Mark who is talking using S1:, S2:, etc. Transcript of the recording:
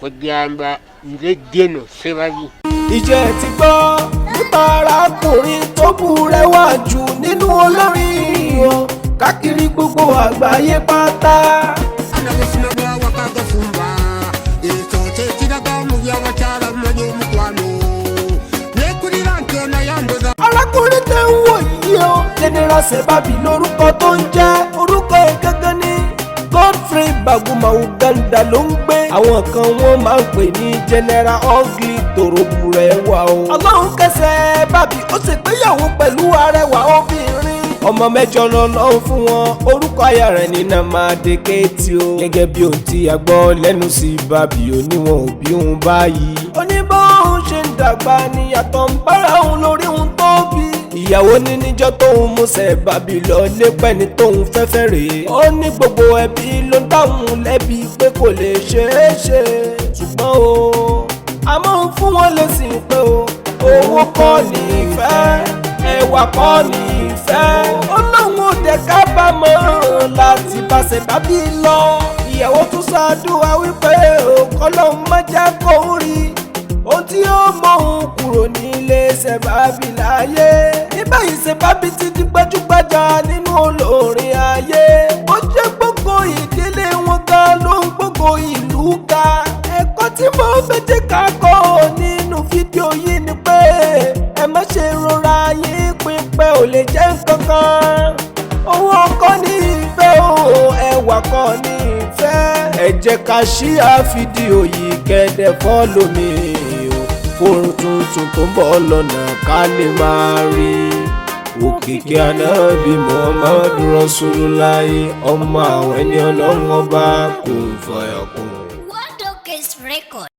S1: kujamba ngedeno sebabi.
S2: Ìjẹ́ ti gbọ́ nípa arákùnrin tó burẹ́wà jù nínú olórin o káàkiri gbogbo àgbáyé pátá. Arákùnrin tẹ́ ń wò yìí o General Sebabi lórúkọ tó ń jẹ́, orúkọ ẹ̀ gángan ní Godfrey Baguma Uganda ló ń gbé. Àwọn kan wọ́n máa ń pè ní General Ugly tòròbù rẹ̀ wà o. Ọlọ́run kẹsẹ̀ Sebabi ó ṣègbéyàwó pẹ̀lú arẹwà obìnrin. Ọmọ mẹ́jọ lọ́lọ́run fún wọn, orúkọ aya rẹ̀ ní Namade Keti o. Gẹ́gẹ́ bí ohun tí a gbọ́ lẹ́nu Sebabi oníwọ̀n òbí òun báyìí. Oníbọ̀hún ṣe ń dàgbà níyàtọ̀ ń bára òun lórí òun tó bí. Ìyàwó ní níjọ́ tóun mú Sebabi lọ lépẹ́ ní tóun fẹ́fẹ́ rèé. Ó ní gbogbo ẹbí ló ń dáhùn lẹ́bi pé kò lè ṣeé ṣe. Ṣùgbọ́n o àmọ́ ń fún wọn lésì pé o owó kọ́ ní ìfẹ́, ẹwà kọ́ ní ìfẹ́. Ọlọ́run ò dẹ̀ kábàámọ̀ láti bá Sebabi lọ. Ìyàwó tún ṣàdúrà wípé Ọlọ́run má jẹ́ kó rí ohun tí ó mọ òun kúrò nílé Sebabi láyé. Ní báyìí Sebabi ti di gbajúgbajà nínú olórin ayé. Ó jẹ́ gbogbo ìdílé wọn gan ló ń gbogbo ìlú ga. Ẹ̀kọ́ tí mo fẹ́ jẹ́ ká kọ́ nínú fídíò yìí ni pé ẹ má ṣe rọra yín pípẹ́ ò lè jẹ́ nǹkan kan. Owó kọ́ ní ìfẹ́ o, ẹwà kọ́ ní ìfẹ́. Ẹ jẹ́ ká ṣíà fídíò yìí kẹ́dẹ̀ fọ́lọ̀ mi fóònù tuntun tó ń bọ̀ lọ́nà ká lè máa rí òkìkí Ànábì Muhammadu Rasulullah ọmọ àwọn ẹni Ọlọ́run ọba kò fọyọ̀kùn.
S3: Wondocase Record.